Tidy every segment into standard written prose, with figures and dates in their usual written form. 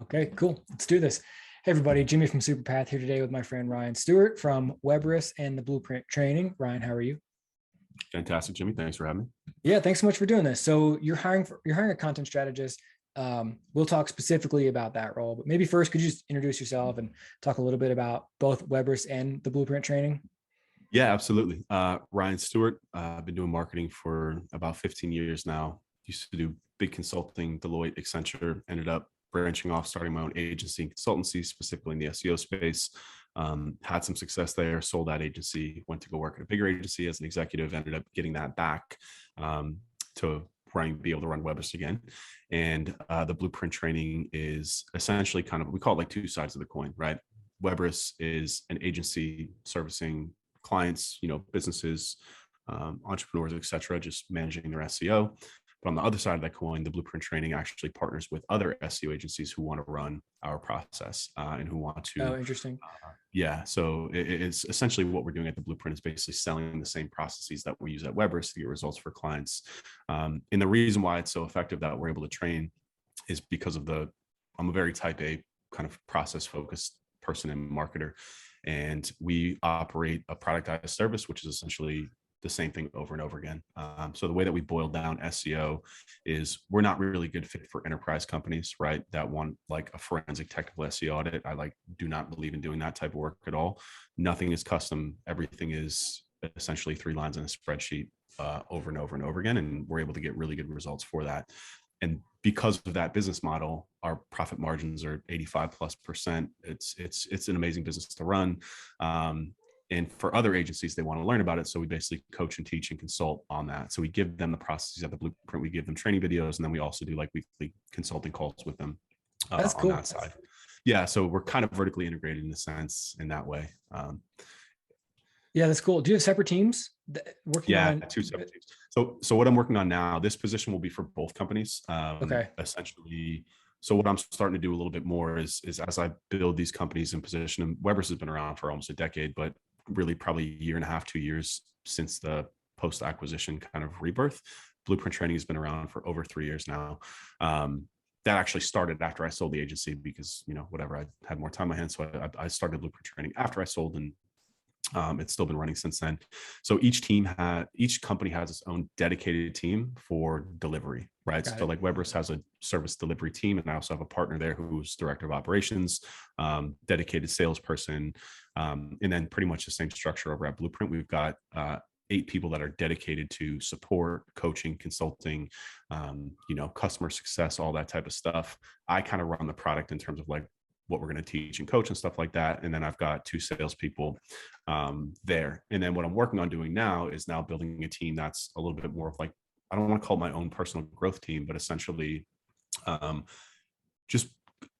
Okay, cool. Let's do this. Hey, everybody. Jimmy from Superpath here today with my friend Ryan Stewart from Webris and the Blueprint Training. Ryan, how are you? Fantastic, Jimmy. Thanks for having me. Yeah, thanks so much for doing this. So you're hiring a content strategist. We'll talk specifically about that role, but maybe first, could you just introduce yourself and talk a little bit about both Webris and the Blueprint Training? Yeah, absolutely. Ryan Stewart. I've been doing marketing for about 15 years now. Used to do big consulting, Deloitte, Accenture. Ended up branching off, starting my own agency and consultancy, specifically in the SEO space. Had some success there. Sold that agency. Went to go work at a bigger agency as an executive. Ended up getting that back to be able to run Webris again. And the Blueprint Training is essentially kind of, we call it like two sides of the coin, right? Webris is an agency servicing clients, businesses, entrepreneurs, et cetera, just managing their SEO. But on the other side of that coin, the Blueprint Training actually partners with other SEO agencies who want to run our process and who want to. Oh, interesting. Yeah. So it's essentially what we're doing at the Blueprint is basically selling the same processes that we use at Webris to get results for clients. And the reason why it's so effective that we're able to train is because of I'm a very type A kind of process focused person and marketer. And we operate a productized service, which is essentially the same thing over and over again. So the way that we boil down SEO is we're not really good fit for enterprise companies, right? That want like a forensic technical SEO audit. I do not believe in doing that type of work at all. Nothing is custom. Everything is essentially 3 lines in a spreadsheet over and over and over again. And we're able to get really good results for that. And because of that business model, our profit margins are 85+%. It's an amazing business to run. And for other agencies, they want to learn about it. So we basically coach and teach and consult on that. So we give them the processes at the Blueprint. We give them training videos, and then we also do like weekly consulting calls with them That's on cool. that side. Yeah. So we're kind of vertically integrated in a sense in that way. Yeah, that's cool. Do you have separate teams working on? 2 separate teams. So what I'm working on now, this position will be for both companies. Okay. Essentially. So what I'm starting to do a little bit more is as I build these companies in position, and Webris has been around for almost a decade, but really probably a year and a half, 2 years since the post-acquisition kind of rebirth. Blueprint Training has been around for over 3 years now. That actually started after I sold the agency because, whatever, I had more time on my hands. So I started Blueprint Training after I sold, and it's still been running since then. So each company has its own dedicated team for delivery, right? So like Webris has a service delivery team, and I also have a partner there who's director of operations, dedicated salesperson, and then pretty much the same structure over at Blueprint. We've got 8 people that are dedicated to support, coaching, consulting, customer success, all that type of stuff. I kind of run the product in terms of like what we're going to teach and coach and stuff like that. And then I've got 2 salespeople there. And then what I'm working on doing now is building a team that's a little bit more of like, I don't want to call it my own personal growth team, but essentially just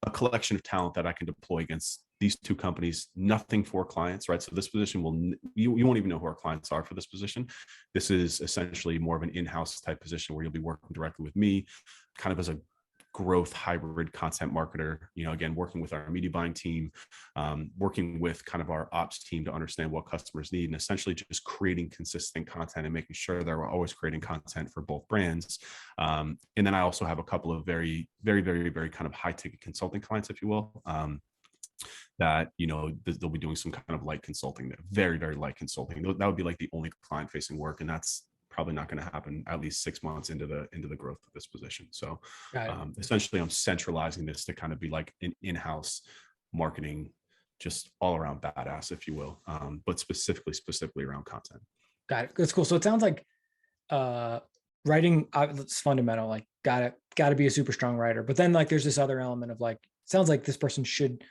a collection of talent that I can deploy against these 2 companies. Nothing for clients, right? So this position you won't even know who our clients are for this position. This is essentially more of an in-house type position where you'll be working directly with me, kind of as a growth hybrid content marketer, again, working with our media buying team, working with kind of our ops team to understand what customers need, and essentially just creating consistent content and making sure that we're always creating content for both brands. And then I also have a couple of very, very, very, very kind of high ticket consulting clients, if you will, that, they'll be doing some kind of light consulting, very, very light consulting. That would be like the only client facing work. And that's probably not going to happen at least 6 months into the growth of this position. So essentially I'm centralizing this to kind of be like an in-house marketing, just all around badass, if you will, but specifically around content. Got it. That's cool. So it sounds like writing it's fundamental, like got to be a super strong writer, but then like there's this other element of like, sounds like this person should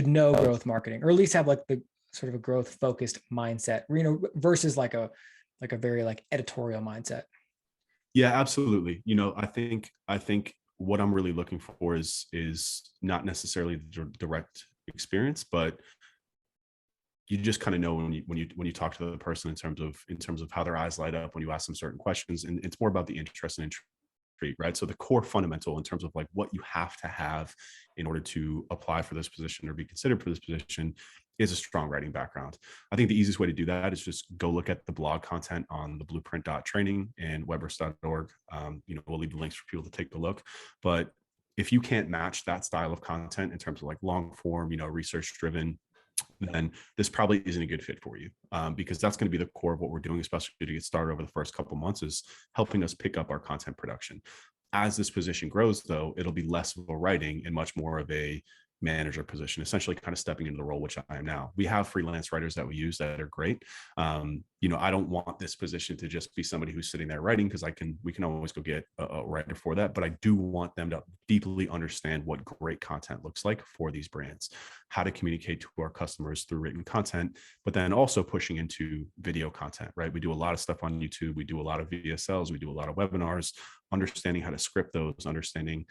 know growth marketing, or at least have like the sort of a growth focused mindset, versus like a very like editorial mindset. Yeah, absolutely. I think what I'm really looking for is not necessarily the direct experience, but you just kind of know when you talk to the person in terms of how their eyes light up when you ask them certain questions, and it's more about the interest and intrigue, right? So the core fundamental in terms of like what you have to have in order to apply for this position or be considered for this position is a strong writing background. I think the easiest way to do that is just go look at the blog content on the blueprint.training and webris.org. We'll leave the links for people to take the look, but if you can't match that style of content in terms of like long form, research driven, then this probably isn't a good fit for you, because that's going to be the core of what we're doing, especially to get started over the first couple of months, is helping us pick up our content production. As this position grows, though, it'll be less of a writing and much more of a manager position, essentially kind of stepping into the role which I am now. We have freelance writers that we use that are great. I don't want this position to just be somebody who's sitting there writing, because we can always go get a writer for that. But I do want them to deeply understand what great content looks like for these brands, how to communicate to our customers through written content, but then also pushing into video content, right? We do a lot of stuff on YouTube. We do a lot of VSLs. We do a lot of webinars, understanding how to script those, understanding,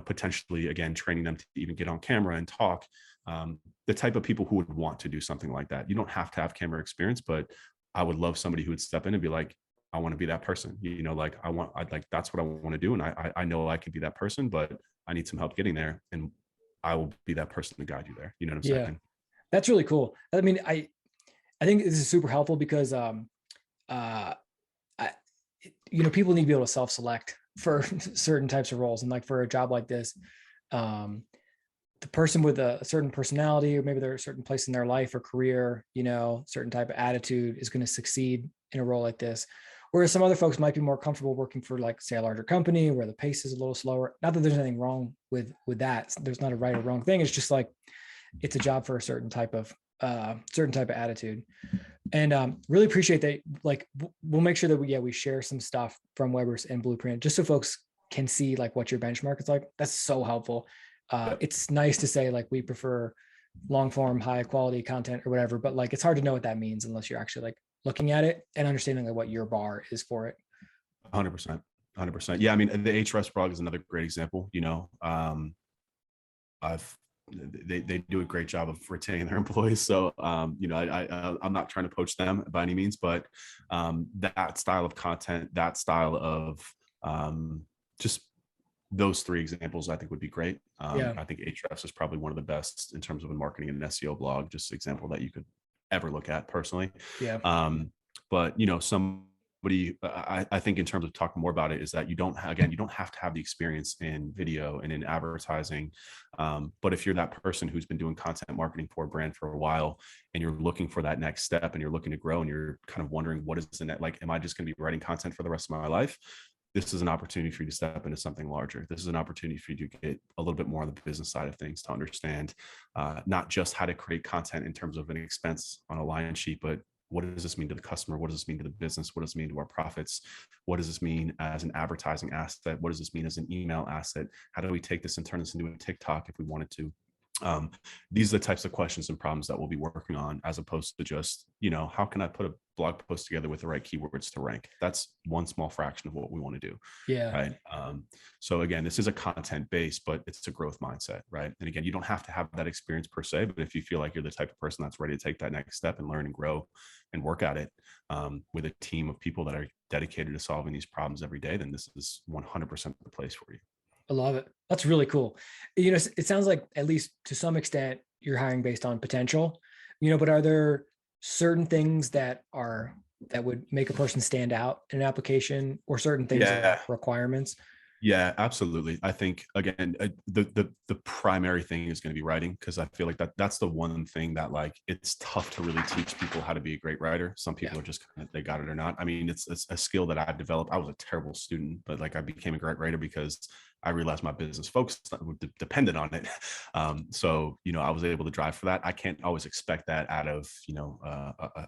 potentially, again, training them to even get on camera and talk. The type of people who would want to do something like that. You don't have to have camera experience, but I would love somebody who would step in and be like, I want to be that person, that's what I want to do. And I know I could be that person, but I need some help getting there. And I will be that person to guide you there. You know what I'm saying? That's really cool. I mean, I think this is super helpful because, people need to be able to self-select for certain types of roles. And like for a job like this, the person with a certain personality, or maybe they're a certain place in their life or career, certain type of attitude is going to succeed in a role like this. Whereas some other folks might be more comfortable working for, like, say, a larger company where the pace is a little slower. Not that there's anything wrong with that. There's not a right or wrong thing. It's just like, it's a job for a certain type of attitude. And really appreciate that. Like, we'll make sure that we share some stuff from Webris and Blueprint, just so folks can see like what your benchmark is like. That's so helpful. It's nice to say like we prefer long form, high quality content or whatever, but like it's hard to know what that means unless you're actually like looking at it and understanding like what your bar is for it. 100%. 100%. Yeah. I mean, the Ahrefs blog is another great example. They do a great job of retaining their employees. So, I'm not trying to poach them by any means, but that style of content, that style of just those three examples, I think would be great. I think Ahrefs is probably one of the best in terms of a marketing and SEO blog, just example that you could ever look at personally. Yeah. But somebody, I think in terms of talking more about it, is that you don't have to have the experience in video and in advertising. But if you're that person who's been doing content marketing for a brand for a while, and you're looking for that next step, and you're looking to grow, and you're kind of wondering, what is the net, like, am I just going to be writing content for the rest of my life? This is an opportunity for you to step into something larger. This is an opportunity for you to get a little bit more on the business side of things, to understand not just how to create content in terms of an expense on a line sheet, but what does this mean to the customer? What does this mean to the business? What does it mean to our profits? What does this mean as an advertising asset? What does this mean as an email asset? How do we take this and turn this into a TikTok if we wanted to? These are the types of questions and problems that we'll be working on, as opposed to just, how can I put a blog post together with the right keywords to rank? That's one small fraction of what we want to do. Yeah. Right. So again, this is a content base, but it's a growth mindset. Right. And again, you don't have to have that experience per se, but if you feel like you're the type of person that's ready to take that next step and learn and grow and work at it with a team of people that are dedicated to solving these problems every day, then this is 100% the place for you. I love it. That's really cool. It sounds like, at least to some extent, you're hiring based on potential, but are there certain things that would make a person stand out in an application, or certain things that are requirements? Yeah, absolutely. I think, again, the primary thing is going to be writing, because I feel like that's the one thing that, like, it's tough to really teach people how to be a great writer. Some people are just they got it or not. I mean, it's a skill that I've developed. I was a terrible student, but like I became a great writer because I realized my business folks depended on it. So, I was able to drive for that. I can't always expect that out of,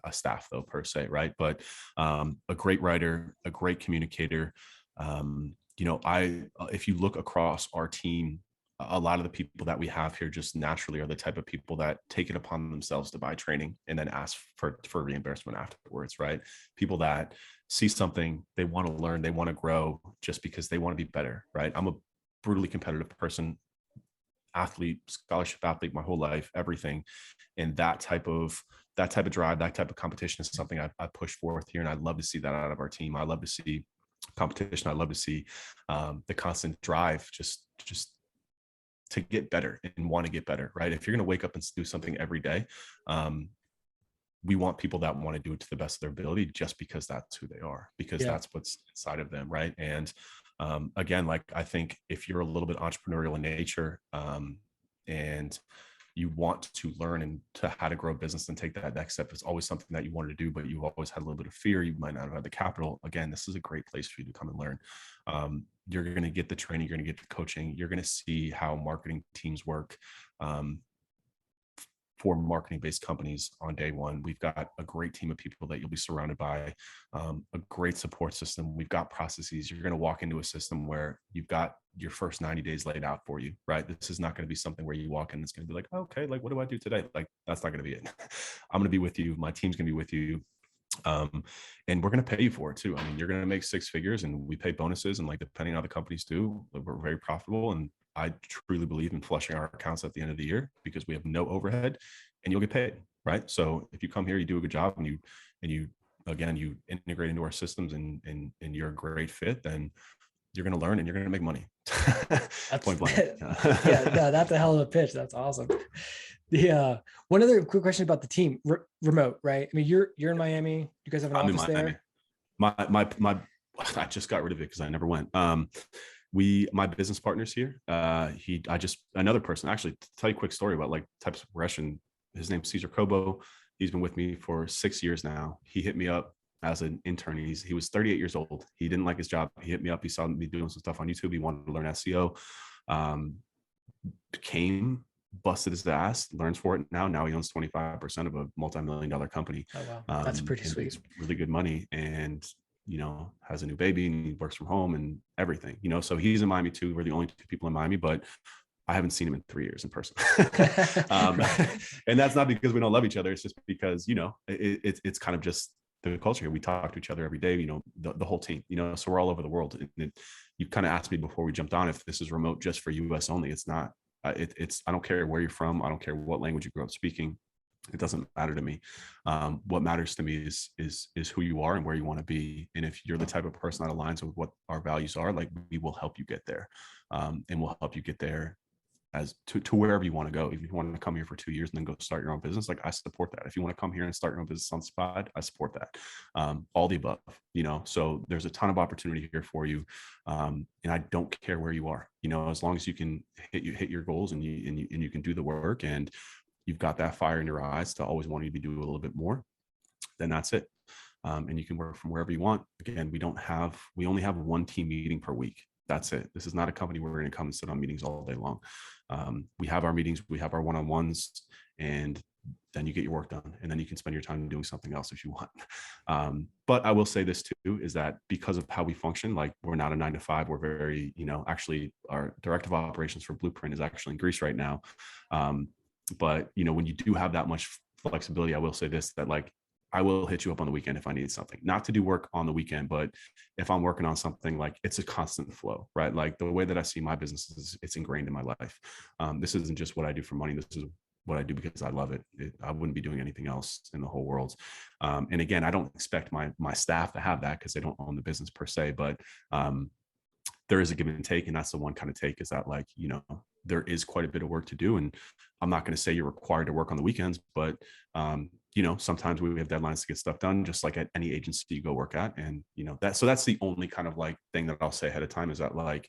a staff though, per se. Right. But a great writer, a great communicator. If you look across our team, a lot of the people that we have here just naturally are the type of people that take it upon themselves to buy training and then ask for reimbursement afterwards, right? People that see something, they want to learn, they want to grow just because they want to be better, right? I'm a brutally competitive person, athlete, scholarship athlete my whole life, everything. And that type of drive, that type of competition is something I push forth here. And I'd love to see that out of our team. I love to see competition. I love to see the constant drive just to get better and want to get better, right? If you're going to wake up and do something every day, we want people that want to do it to the best of their ability, just because that's who they are, because that's what's inside of them, right? And Again, like I think if you're a little bit entrepreneurial in nature, and you want to learn and to how to grow a business and take that next step, it's always something that you wanted to do, but you've always had a little bit of fear. You might not have had the capital. Again, this is a great place for you to come and learn. You're going to get the training, you're going to get the coaching, you're going to see how marketing teams work. For marketing-based companies on day one, we've got a great team of people that you'll be surrounded by, a great support system. We've got processes. You're going to walk into a system where you've got your first 90 days laid out for you, right? This is not going to be something where you walk in and it's going to be like, okay, like, what do I do today? Like, that's not going to be it. I'm going to be with you. My team's going to be with you. And we're going to pay you for it too. I mean, you're going to make six figures, and we pay bonuses, and like, depending on how the companies do, we're very profitable. And I truly believe in flushing our accounts at the end of the year because we have no overhead and you'll get paid. Right. So if you come here, you do a good job, and you again, you integrate into our systems, and you're a great fit, then you're going to learn and you're going to make money. Point blank. Yeah, no, that's a hell of a pitch. That's awesome. The one other quick question about the team, remote, right? I mean, you're in Miami. You guys have an office there? My I just got rid of it because I never went. My business partner's here. Another person, actually, to tell you a quick story about like types of progression. His name's Cesar Cobo. He's been with me for 6 years now. He hit me up as an intern. He was 38 years old. He didn't like his job. He hit me up. He saw me doing some stuff on YouTube. He wanted to learn SEO. Busted his ass, learns for it now. Now he owns 25% of a multi-million-dollar company. Oh, wow. That's pretty sweet. Makes really good money, and has a new baby, and he works from home and everything. So he's in Miami too. We're the only two people in Miami, but I haven't seen him in 3 years in person. And that's not because we don't love each other. It's just because, it's kind of just the culture here. We talk to each other every day, the whole team, so we're all over the world. And you kind of asked me before we jumped on if this is remote just for US only. It's not. I don't care where you're from. I don't care what language you grew up speaking. It doesn't matter to me. What matters to me is who you are and where you want to be. And if you're the type of person that aligns with what our values are, like, we will help you get there. And we'll help you get there as to wherever you want to go. If you want to come here for 2 years and then go start your own business, like, I support that. If you want to come here and start your own business on the spot, I support that. All the above, so there's a ton of opportunity here for you. And I don't care where you are, as long as you can hit your goals, and you can do the work, and you've got that fire in your eyes to always wanting to be doing a little bit more, then that's it. And you can work from wherever you want. Again, we only have one team meeting per week. That's it. This is not a company where we're going to come and sit on meetings all day long. We have our meetings, we have our one-on-ones, and then you get your work done, and then you can spend your time doing something else if you want. But I will say this too, is that because of how we function, like, we're not a 9 to 5. We're very, actually, our director of operations for Blueprint is actually in Greece right now. But when you do have that much flexibility, I will say this, that, like, I will hit you up on the weekend if I need something, not to do work on the weekend, but if I'm working on something, like, it's a constant flow, right? Like, the way that I see my business is, it's ingrained in my life. This isn't just what I do for money. This is what I do because I love it. I wouldn't be doing anything else in the whole world. And again, I don't expect my staff to have that because they don't own the business per se, but there is a give and take. And that's the one kind of take, is that, like, there is quite a bit of work to do. And I'm not going to say you're required to work on the weekends, but sometimes we have deadlines to get stuff done, just like at any agency you go work at. And so that's the only kind of, like, thing that I'll say ahead of time, is that, like,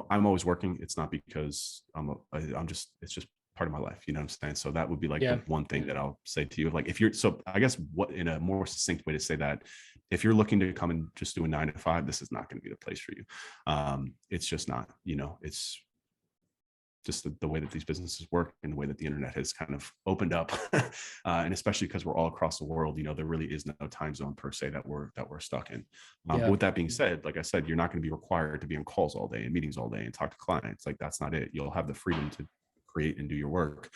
I'm always working. It's not because it's just part of my life. You know what I'm saying? So that would be, like, the one thing that I'll say to you. Like, I guess what, in a more succinct way to say that, if you're looking to come and just do a 9 to 5, this is not going to be the place for you. It's just not, it's just the way that these businesses work, and the way that the internet has kind of opened up. And especially because we're all across the world, there really is no time zone per se that we're stuck in. But with that being said, like I said, you're not going to be required to be on calls all day and meetings all day and talk to clients. Like, that's not it. You'll have the freedom to create and do your work,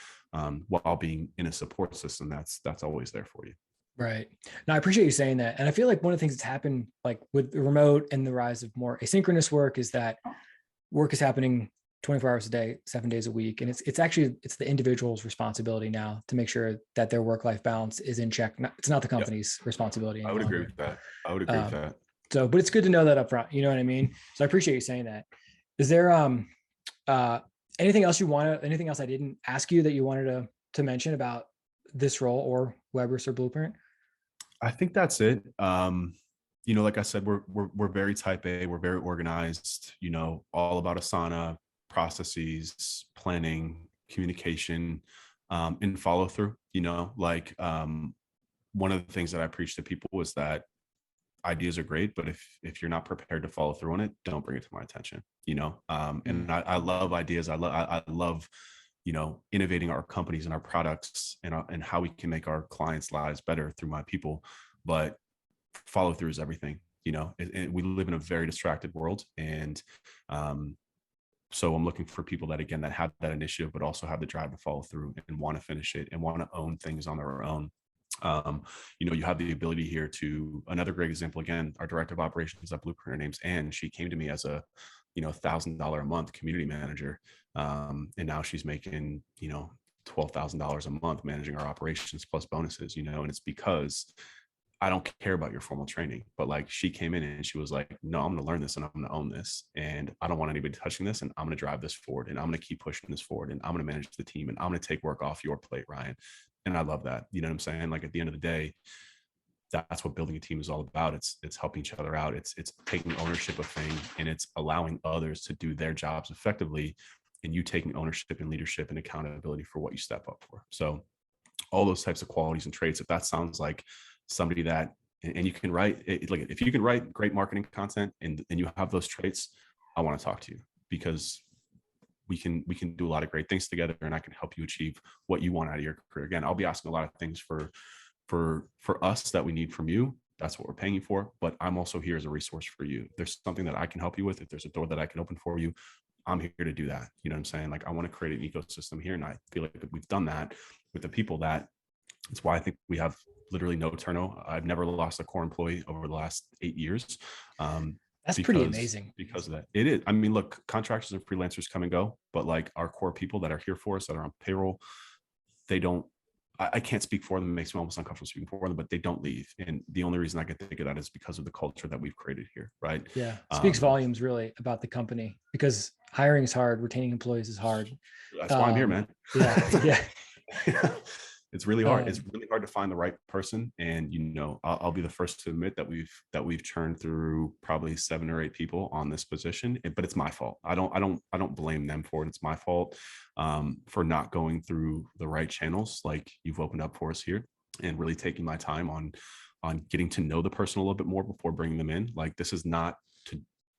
while being in a support system that's always there for you. Right. Now, I appreciate you saying that. And I feel like one of the things that's happened, like, with the remote and the rise of more asynchronous work, is that work is happening 24 hours a day, 7 days a week. And it's the individual's responsibility now to make sure that their work-life balance is in check. It's not the company's responsibility anymore. I would agree with that. So, but it's good to know that up front, you know what I mean? So I appreciate you saying that. Is there anything else I didn't ask you that you wanted to mention about this role, or Webris or Blueprint? I think that's it. Like I said, we're very type A. We're very organized. All about Asana, processes, planning, communication, and follow through. One of the things that I preach to people is that ideas are great, but if you're not prepared to follow through on it, don't bring it to my attention. And I love ideas. I love innovating our companies and our products and how we can make our clients' lives better through my people. But follow through is everything. We live in a very distracted world, and so I'm looking for people that, again, that have that initiative, but also have the drive to follow through and want to finish it and want to own things on their own. You have the ability here to, another great example, again, our director of operations at Blueprint, her name's Ann. She came to me as a $1,000 a month community manager, and now she's making $12,000 a month managing our operations plus bonuses. And it's because I don't care about your formal training, but like, she came in and she was like, no, I'm going to learn this and I'm going to own this. And I don't want anybody touching this. And I'm going to drive this forward, and I'm going to keep pushing this forward, and I'm going to manage the team, and I'm going to take work off your plate, Ryan. And I love that. You know what I'm saying? Like, at the end of the day, that's what building a team is all about. It's helping each other out. It's taking ownership of things, and it's allowing others to do their jobs effectively, and you taking ownership and leadership and accountability for what you step up for. So all those types of qualities and traits, if that sounds like somebody that, and you can write it, like, if you can write great marketing content and you have those traits, I want to talk to you, because we can do a lot of great things together, and I can help you achieve what you want out of your career. Again, I'll be asking a lot of things for us that we need from you. That's what we're paying you for. But I'm also here as a resource for you. If there's something that I can help you with, if there's a door that I can open for you, I'm here to do that. You know what I'm saying? Like, I want to create an ecosystem here, and I feel like we've done that with the people that, it's why I think we have literally no turnover. I've never lost a core employee over the last 8 years. That's pretty amazing. Because of that. It is. I mean, look, contractors and freelancers come and go, but like, our core people that are here for us, that are on payroll, they don't, I can't speak for them. It makes me almost uncomfortable speaking for them, but they don't leave. And the only reason I can think of that is because of the culture that we've created here. Right. Yeah. Speaks volumes really about the company, because hiring is hard. Retaining employees is hard. That's why I'm here, man. Yeah. Yeah. It's really hard. It's really hard to find the right person. And, I'll be the first to admit that we've churned through probably 7 or 8 people on this position, but it's my fault. I don't blame them for it. It's my fault for not going through the right channels like you've opened up for us here, and really taking my time on getting to know the person a little bit more before bringing them in. Like, this is not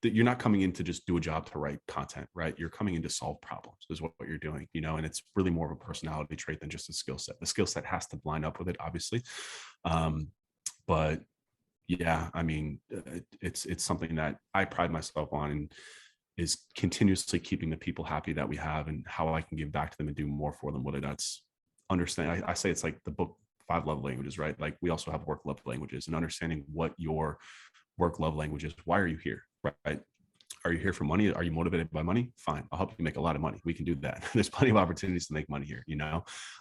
you're not coming in to just do a job to write content, right? You're coming in to solve problems, is what you're doing, and it's really more of a personality trait than just a skill set. The skill set has to line up with it, obviously. But yeah, I mean, it's something that I pride myself on, and is continuously keeping the people happy that we have, and how I can give back to them and do more for them, whether that's understand. I say it's like the book 5 love languages, right? Like, we also have work love languages, and understanding what your work love language is. Why are you here? Right? Are you here for money? Are you motivated by money? Fine. I'll help you make a lot of money. We can do that. There's plenty of opportunities to make money here.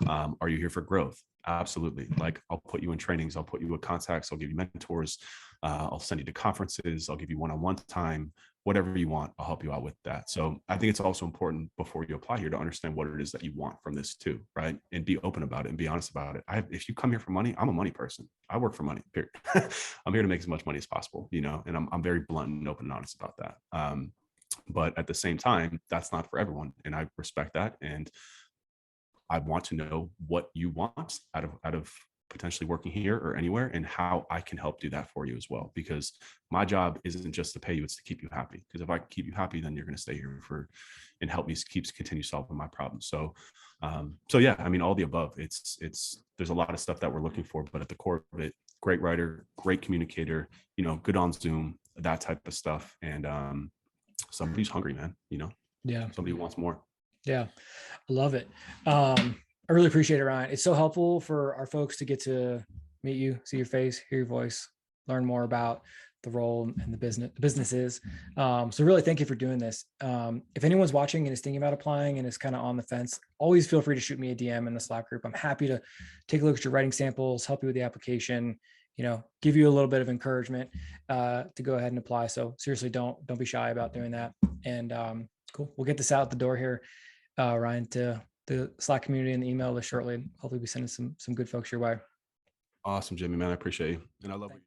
Are you here for growth? Absolutely. Like, I'll put you in trainings. I'll put you with contacts. I'll give you mentors. I'll send you to conferences. I'll give you one-on-one time, whatever you want. I'll help you out with that. So I think it's also important before you apply here to understand what it is that you want from this too, right? And be open about it and be honest about it. If you come here for money, I'm a money person. I work for money, period. I'm here to make as much money as possible, and I'm very blunt and open and honest about that. But at the same time, that's not for everyone. And I respect that. And I want to know what you want out of potentially working here or anywhere, and how I can help do that for you as well. Because my job isn't just to pay you, it's to keep you happy. Because if I can keep you happy, then you're going to stay here and help me continue solving my problems. So yeah, I mean, all the above. There's a lot of stuff that we're looking for, but at the core of it, great writer, great communicator, good on Zoom, that type of stuff. And somebody's hungry, man, Yeah. Somebody wants more. Yeah. I love it. I really appreciate it, Ryan. It's so helpful for our folks to get to meet you, see your face, hear your voice, learn more about the role and the businesses. So really thank you for doing this. If anyone's watching and is thinking about applying and is kind of on the fence, always feel free to shoot me a DM in the Slack group. I'm happy to take a look at your writing samples, help you with the application, give you a little bit of encouragement to go ahead and apply. So seriously, don't be shy about doing that. And cool. We'll get this out the door here, Ryan, to the Slack community and the email list shortly. Hopefully we send some good folks your way. Awesome, Jimmy, man. I appreciate you. And I love you.